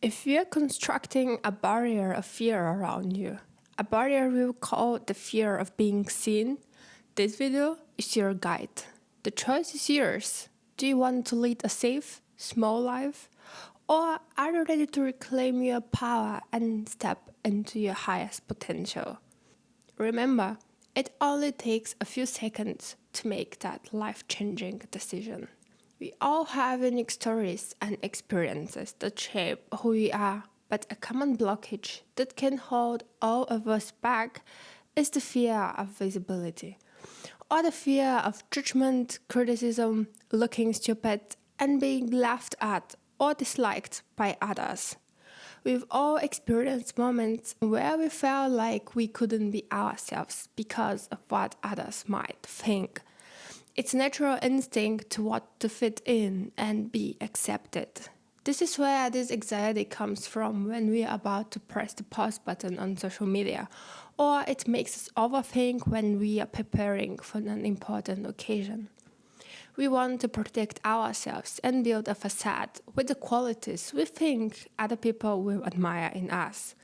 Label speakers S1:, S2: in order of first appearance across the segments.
S1: If you're constructing a barrier of fear around you, a barrier we will call the fear of being seen, this video is your guide. The choice is yours. Do you want to lead a safe, small life? Or are you ready to reclaim your power and step into your highest potential? Remember, it only takes a few seconds to make that life-changing decision. We all have unique stories and experiences that shape who we are, but a common blockage that can hold all of us back is the fear of visibility, or the fear of judgment, criticism, looking stupid, and being laughed at or disliked by others. We've all experienced moments where we felt like we couldn't be ourselves because of what others might think. It's natural instinct to want to fit in and be accepted. This is where this anxiety comes from when we are about to press the pause button on social media, or it makes us overthink when we are preparing for an important occasion. We want to protect ourselves and build a facade with the qualities we think other people will admire in us.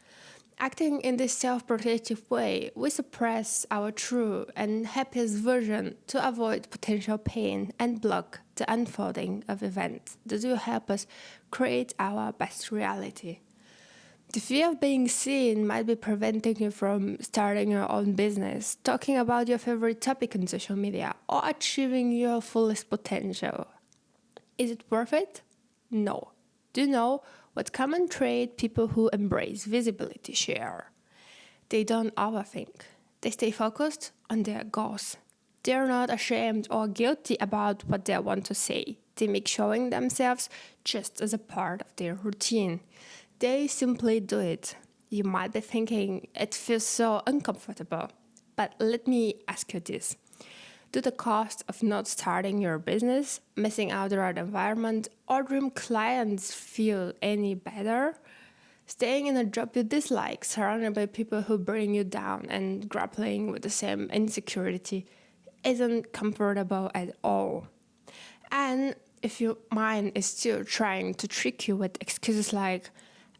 S1: Acting in this self-protective way, we suppress our true and happiest version to avoid potential pain and block the unfolding of events that will help us create our best reality. The fear of being seen might be preventing you from starting your own business, talking about your favorite topic on social media, or achieving your fullest potential. Is it worth it? No. Do you know what common trait people who embrace visibility share? They don't overthink. They stay focused on their goals. They're not ashamed or guilty about what they want to say. They make showing themselves just as a part of their routine. They simply do it. You might be thinking it feels so uncomfortable, but let me ask you this. Do the cost of not starting your business, missing out the right environment, or dream clients feel any better? Staying in a job you dislike, surrounded by people who bring you down and grappling with the same insecurity, isn't comfortable at all. And if your mind is still trying to trick you with excuses like,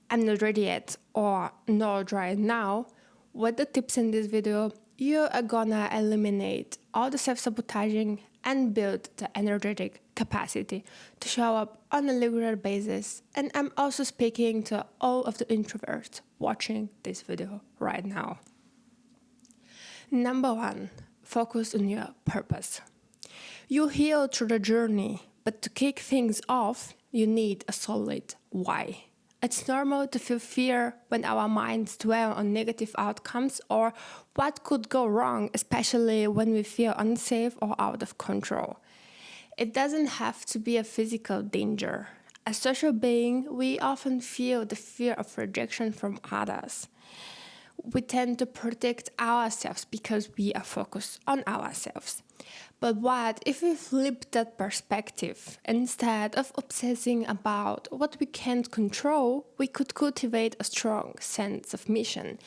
S1: I'm not ready yet, or not right now, with the tips in this video, you are gonna eliminate all the self-sabotaging and build the energetic capacity to show up on a regular basis. And I'm also speaking to all of the introverts watching this video right now. Number 1, focus on your purpose. You heal through the journey, but to kick things off, you need a solid why. It's normal to feel fear when our minds dwell on negative outcomes or what could go wrong, especially when we feel unsafe or out of control. It doesn't have to be a physical danger. As social beings, we often feel the fear of rejection from others. We tend to protect ourselves because we are focused on ourselves. But what if we flip that perspective? Instead of obsessing about what we can't control, we could cultivate a strong sense of mission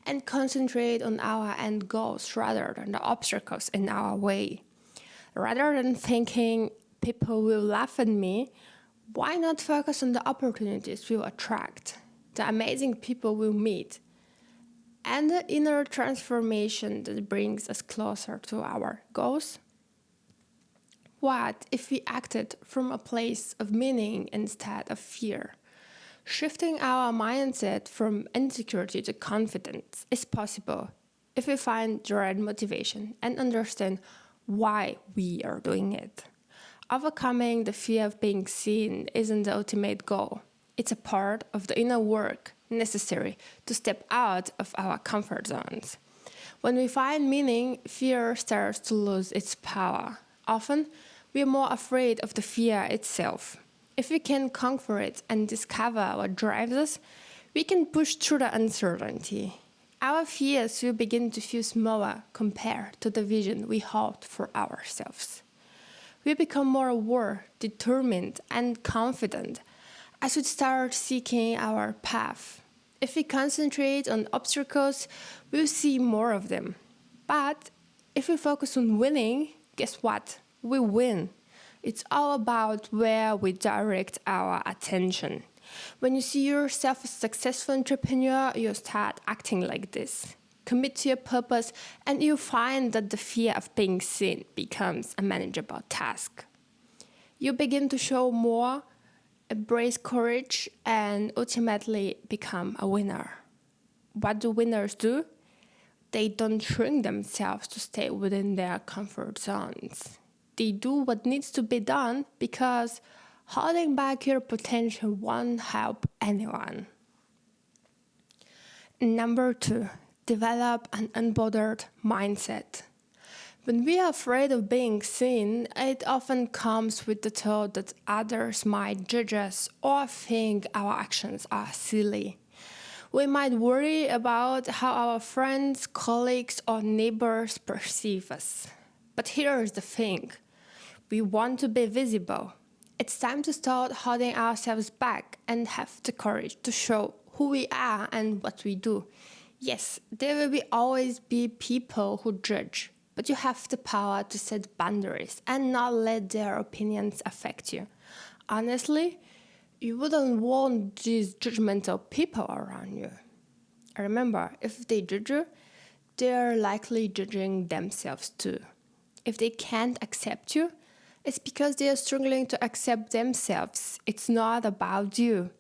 S1: and concentrate on our end goals rather than the obstacles in our way. Rather than thinking, people will laugh at me, why not focus on the opportunities we'll attract, the amazing people we'll meet, and the inner transformation that brings us closer to our goals? What if we acted from a place of meaning instead of fear? Shifting our mindset from insecurity to confidence is possible if we find the right motivation and understand why we are doing it. Overcoming the fear of being seen isn't the ultimate goal. It's a part of the inner work necessary to step out of our comfort zones. When we find meaning, fear starts to lose its power. Often, we are more afraid of the fear itself. If we can conquer it and discover what drives us, we can push through the uncertainty. Our fears will begin to feel smaller compared to the vision we hold for ourselves. We become more aware, determined, and confident as we start seeking our path. If we concentrate on obstacles, we'll see more of them. But if we focus on winning, guess what? We win. It's all about where we direct our attention. When you see yourself as a successful entrepreneur, you start acting like this. Commit to your purpose, and you find that the fear of being seen becomes a manageable task. You begin to show more, embrace courage, and ultimately become a winner. What do winners do? They don't shrink themselves to stay within their comfort zones. They do what needs to be done because holding back your potential won't help anyone. Number 2, develop an unbothered mindset. When we are afraid of being seen, it often comes with the thought that others might judge us or think our actions are silly. We might worry about how our friends, colleagues, or neighbors perceive us. But here's the thing. We want to be visible. It's time to start holding ourselves back and have the courage to show who we are and what we do. Yes, there will always be people who judge, but you have the power to set boundaries and not let their opinions affect you. Honestly, you wouldn't want these judgmental people around you. Remember, if they judge you, they're likely judging themselves too. If they can't accept you, it's because they are struggling to accept themselves. It's not about you.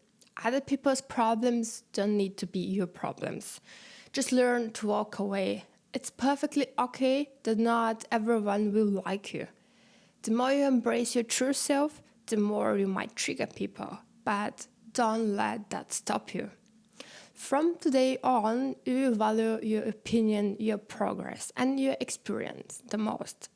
S1: Other people's problems don't need to be your problems. Just learn to walk away. It's perfectly okay that not everyone will like you. The more you embrace your true self, the more you might trigger people. But don't let that stop you. From today on, you will value your opinion, your progress, and your experience the most.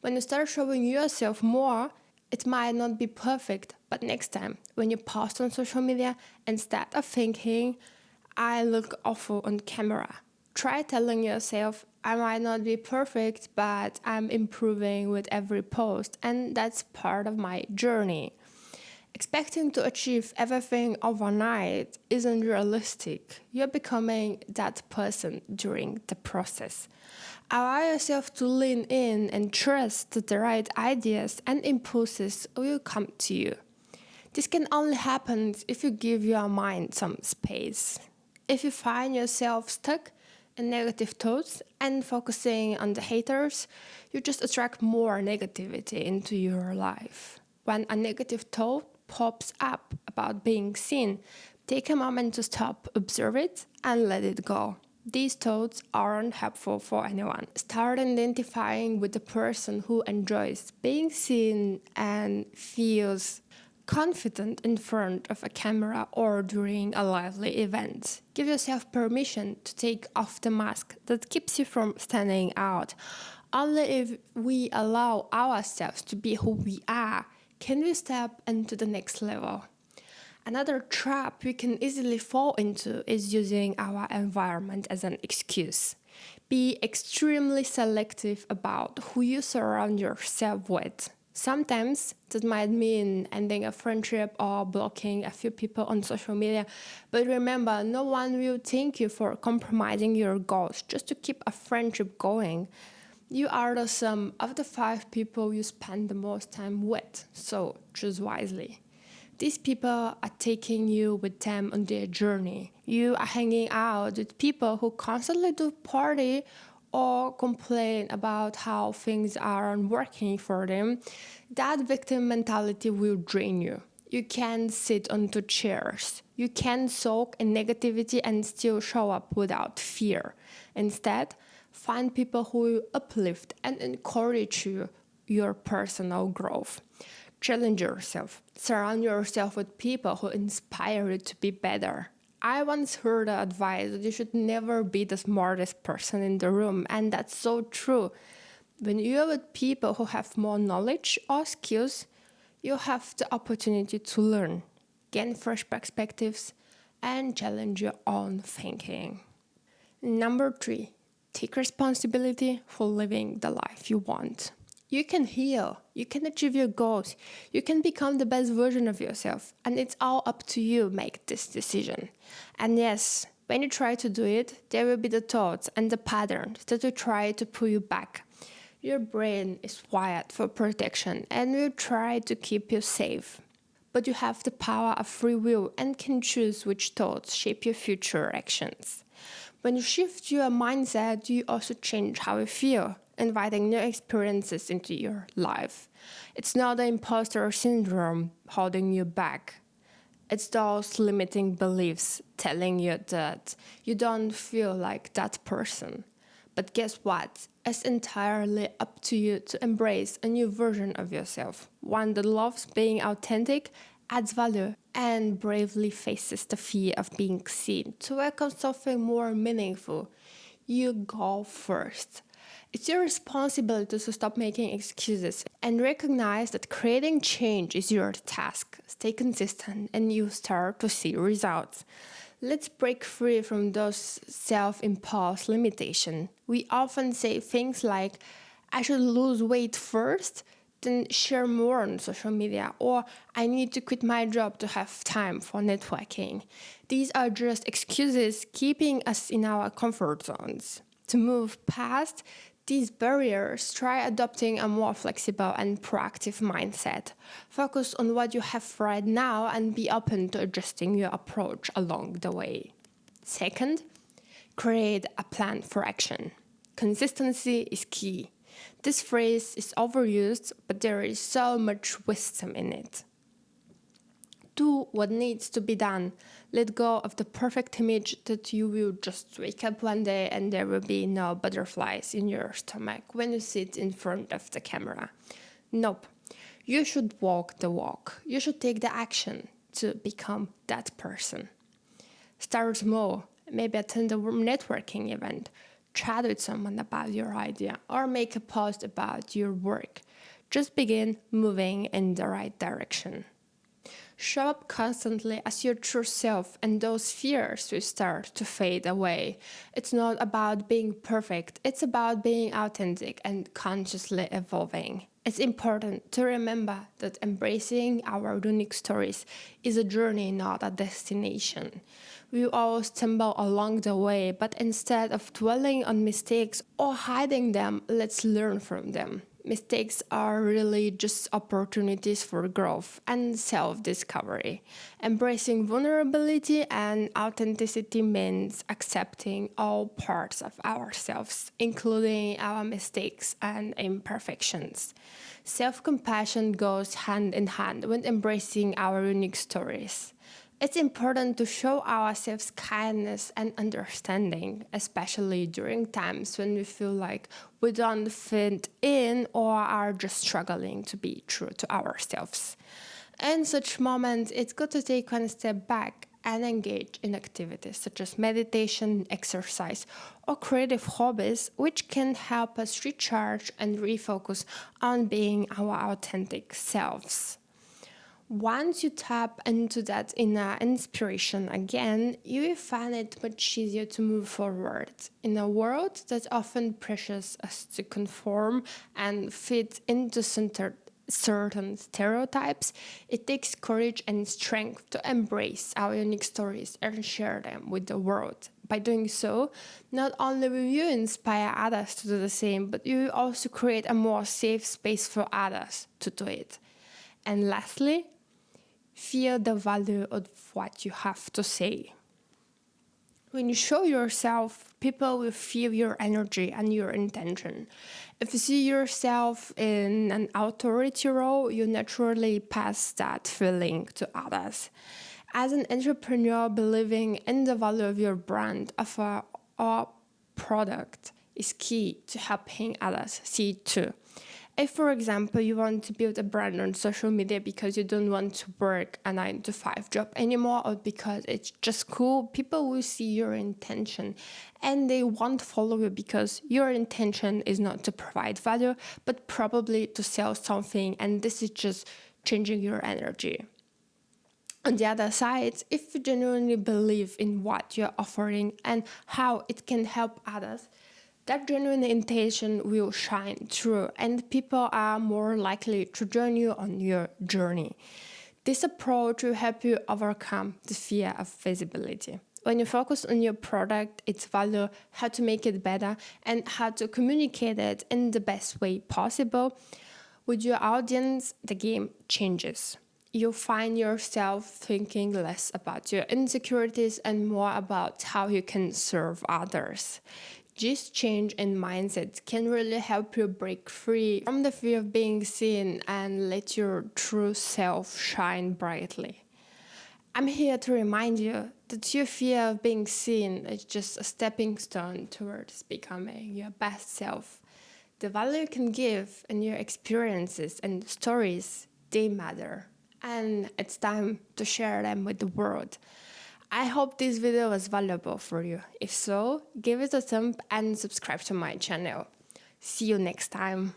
S1: When you start showing yourself more, it might not be perfect, but next time, when you post on social media, instead of thinking, I look awful on camera, try telling yourself, I might not be perfect, but I'm improving with every post, and that's part of my journey. Expecting to achieve everything overnight isn't realistic. You're becoming that person during the process. Allow yourself to lean in and trust that the right ideas and impulses will come to you. This can only happen if you give your mind some space. If you find yourself stuck in negative thoughts and focusing on the haters, you just attract more negativity into your life. When a negative thought pops up about being seen, take a moment to stop, observe it, and let it go. These thoughts aren't helpful for anyone. Start identifying with the person who enjoys being seen and feels confident in front of a camera or during a lively event. Give yourself permission to take off the mask that keeps you from standing out. Only if we allow ourselves to be who we are can we step into the next level. Another trap we can easily fall into is using our environment as an excuse. Be extremely selective about who you surround yourself with. Sometimes that might mean ending a friendship or blocking a few people on social media, but remember, no one will thank you for compromising your goals just to keep a friendship going. You are the sum of the 5 people you spend the most time with, so choose wisely. These people are taking you with them on their journey. You are hanging out with people who constantly do party or complain about how things aren't working for them. That victim mentality will drain you. You can't sit on 2 chairs. You can't soak in negativity and still show up without fear. Instead, find people who uplift and encourage your personal growth. Challenge yourself. Surround yourself with people who inspire you to be better. I once heard the advice that you should never be the smartest person in the room, and that's so true. When you're with people who have more knowledge or skills, you have the opportunity to learn, gain fresh perspectives, and challenge your own thinking. Number 3. Take responsibility for living the life you want. You can heal, you can achieve your goals, you can become the best version of yourself, and it's all up to you make this decision. And yes, when you try to do it, there will be the thoughts and the patterns that will try to pull you back. Your brain is wired for protection and will try to keep you safe. but you have the power of free will and can choose which thoughts shape your future actions. When you shift your mindset, you also change how you feel, inviting new experiences into your life. It's not the imposter syndrome holding you back. It's those limiting beliefs telling you that you don't feel like that person. But guess what? It's entirely up to you to embrace a new version of yourself, one that loves being authentic, adds value, and bravely faces the fear of being seen to work on something more meaningful. You go first. It's your responsibility to stop making excuses and recognize that creating change is your task. Stay consistent and you start to see results. Let's break free from those self-imposed limitations. We often say things like, I should lose weight first, then share more on social media, or I need to quit my job to have time for networking. These are just excuses keeping us in our comfort zones. To move past these barriers, try adopting a more flexible and proactive mindset. Focus on what you have right now and be open to adjusting your approach along the way. Second, create a plan for action. Consistency is key. This phrase is overused, but there is so much wisdom in it. Do what needs to be done. Let go of the perfect image that you will just wake up one day and there will be no butterflies in your stomach when you sit in front of the camera. Nope. You should walk the walk. You should take the action to become that person. Start small. Maybe attend a networking event. Chat with someone about your idea or make a post about your work. Just begin moving in the right direction. Show up constantly as your true self and those fears will start to fade away. It's not about being perfect, it's about being authentic and consciously evolving. It's important to remember that embracing our unique stories is a journey, not a destination. We all stumble along the way, but instead of dwelling on mistakes or hiding them, let's learn from them. Mistakes are really just opportunities for growth and self-discovery. Embracing vulnerability and authenticity means accepting all parts of ourselves, including our mistakes and imperfections. Self-compassion goes hand in hand with embracing our unique stories. It's important to show ourselves kindness and understanding, especially during times when we feel like we don't fit in or are just struggling to be true to ourselves. In such moments, it's good to take one step back and engage in activities such as meditation, exercise, or creative hobbies, which can help us recharge and refocus on being our authentic selves. Once you tap into that inner inspiration again, you will find it much easier to move forward. In a world that often pressures us to conform and fit into certain stereotypes, it takes courage and strength to embrace our unique stories and share them with the world. By doing so, not only will you inspire others to do the same, but you will also create a more safe space for others to do it. And lastly, feel the value of what you have to say. When you show yourself, people will feel your energy and your intention. If you see yourself in an authority role, you naturally pass that feeling to others. As an entrepreneur, believing in the value of your brand, offer, or product is key to helping others see it too. If, for example, you want to build a brand on social media because you don't want to work a 9-to-5 job anymore, or because it's just cool, people will see your intention and they won't follow you because your intention is not to provide value, but probably to sell something, and this is just changing your energy. On the other side, if you genuinely believe in what you're offering and how it can help others, that genuine intention will shine through and people are more likely to join you on your journey. This approach will help you overcome the fear of visibility. When you focus on your product, its value, how to make it better, and how to communicate it in the best way possible with your audience, the game changes. you'll find yourself thinking less about your insecurities and more about how you can serve others. This change in mindset can really help you break free from the fear of being seen and let your true self shine brightly. I'm here to remind you that your fear of being seen is just a stepping stone towards becoming your best self. The value you can give and your experiences and stories, they matter. And it's time to share them with the world. I hope this video was valuable for you. If so, give it a thumb and subscribe to my channel. See you next time.